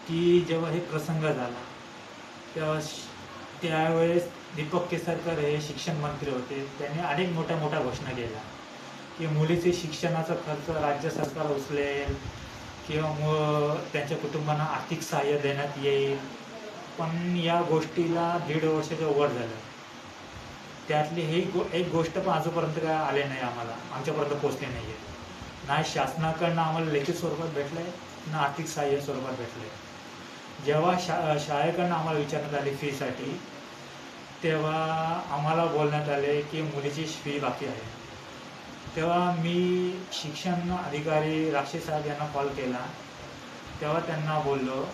की जेव्हा हे प्रसंग झाला तेव्हा त्यावेळेस दीपक केसरकर हे शिक्षण मंत्री होते. त्यांनी अनेक मोठ्या मोठ्या घोषणा केल्या की मुलीचे शिक्षणाचा खर्च राज्य सरकार उचलेल किंवा त्यांच्या कुटुंबांना आर्थिक सहाय्य देण्यात येईल. पण या गोष्टीला 1.5 वर्षाच्या वर झालं. त्यातली ही एक गोष्ट पण आजपर्यंत काय आले नाही, आमच्यापर्यंत पोचले नाही आहे. ना शासनाकडनं आम्हाला लेखी स्वरूपात भेटलं आहे, ना आर्थिक सहाय्य स्वरूपात भेटलं आहे. जेव्हा शाळेकडनं आम्हाला विचारण्यात आली फीसाठी, तेव्हा आम्हाला बोलण्यात आले की मुलीची फी बाकी आहे. तेव्हा मी शिक्षण अधिकारी राक्षस साहेब यांना कॉल केला. तेव्हा त्यांना बोललो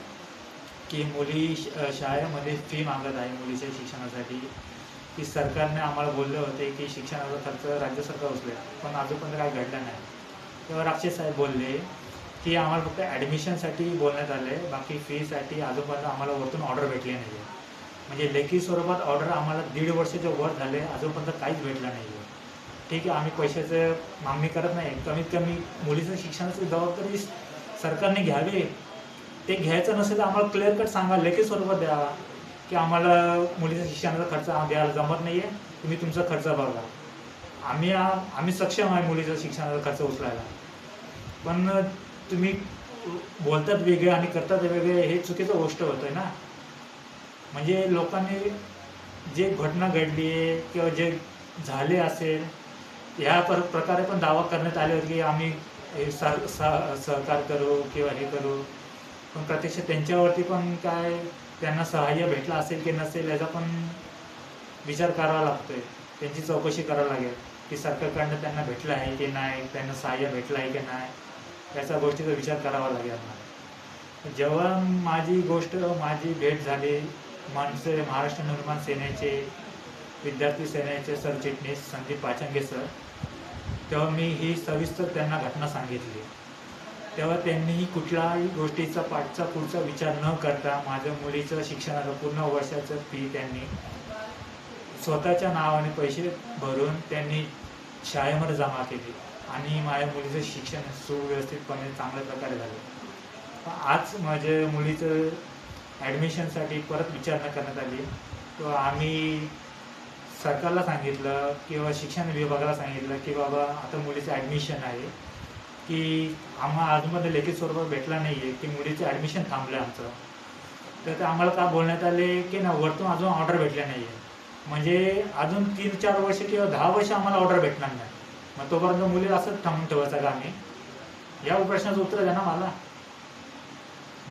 की मुली शाळेमध्ये फी मागत आहे मुलीच्या शिक्षणासाठी, की सरकारने आम्हाला बोलले होते की शिक्षणाचा खर्च राज्य सरकार उचलेल, पण अजूनपर्यंत काय घडलं नाही. तेव्हा राक्षस साहेब बोलले की आम्हाला फक्त ॲडमिशनसाठी बोलण्यात आले, बाकी फीसाठी अजूनपर्यंत आम्हाला वरतून ऑर्डर भेटली नाही आहे. म्हणजे लेखी स्वरूपात ऑर्डर आम्हाला 1.5 वर्षाच्या वर झाले, अजूनपर्यंत काहीच भेटलं नाही आहे. ठीक आहे, आम्ही पैशाचं मागणी करत नाही, कमीत कमी मुलीचं शिक्षणाची जबाबदारी सरकारने घ्यावी. ते घ्यायचं नसेल तर आम्हाला क्लिअर कट सांगा, लेखी स्वरूपात द्यावा की आम्हाला मुलीच्या शिक्षणाचा खर्च द्यायला जमत नाही आहे, तुम्ही तुमचा खर्च बघा. आम्ही सक्षम आहे मुलीच्या शिक्षणाचा खर्च उचलायला. पण तुम्ही बोलतात वेगळे आणि करतात वेगळे, हे चुकीचं गोष्ट होतं आहे ना. म्हणजे लोकांनी जे घटना घडली आहे किंवा जे झाले असेल ह्या प्रकारे पण दावा करण्यात आले होते की आम्ही हे सहकार करू किंवा हे करू, पण प्रत्यक्ष त्यांच्यावरती पण काय त्यांना सहाय्य भेटलं असेल की नसेल याचा पण विचार करावा लागतो आहे. त्यांची चौकशी करावी लागेल की सरकारकडनं त्यांना भेटलं आहे की नाही, त्यांना सहाय्य भेटलं आहे की नाही, याचा गोष्टीचा विचार करावा लागेल. जेव्हा माझी भेट झाली महाराष्ट्र निर्माण सेनेचे विद्यार्थी सेनेचे सरचिटणीस संदीप पाचंगे सर, तेव्हा मी ही सविस्तर त्यांना घटना सांगितली. तेव्हा त्यांनीही कुठल्याही गोष्टीचा पुढचा विचार न करता माझ्या मुलीचं शिक्षणाचं पूर्ण वर्षाचं फी त्यांनी स्वतःच्या नावाने पैसे भरून त्यांनी शाळेमध्ये जमा केली आणि माझ्या मुलीचं शिक्षण सुव्यवस्थितपणे चांगल्या प्रकारे झालं. आज माझ्या मुलीचं ॲडमिशनसाठी परत विचारणा करण्यात आली. तेव्हा आम्ही सरकारला सांगितलं किंवा शिक्षण विभागाला सांगितलं की बाबा आता मुलीचं ॲडमिशन आहे, की आम्हाला अजूनमध्ये लेखी स्वरूपात भेटला नाही आहे की मुलीचं ॲडमिशन थांबलं आमचं. तर ते आम्हाला का बोलण्यात आले की ना वरतून अजून ऑर्डर भेटल्या नाही आहे, म्हणजे अजून 3-4 वर्ष किंवा 10 वर्ष आम्हाला ऑर्डर भेटणार नाही. मग तोपर्यंत मुलीला असंच थांबून ठेवायचं का आम्ही? या प्रश्नाचं उत्तर द्या ना मला.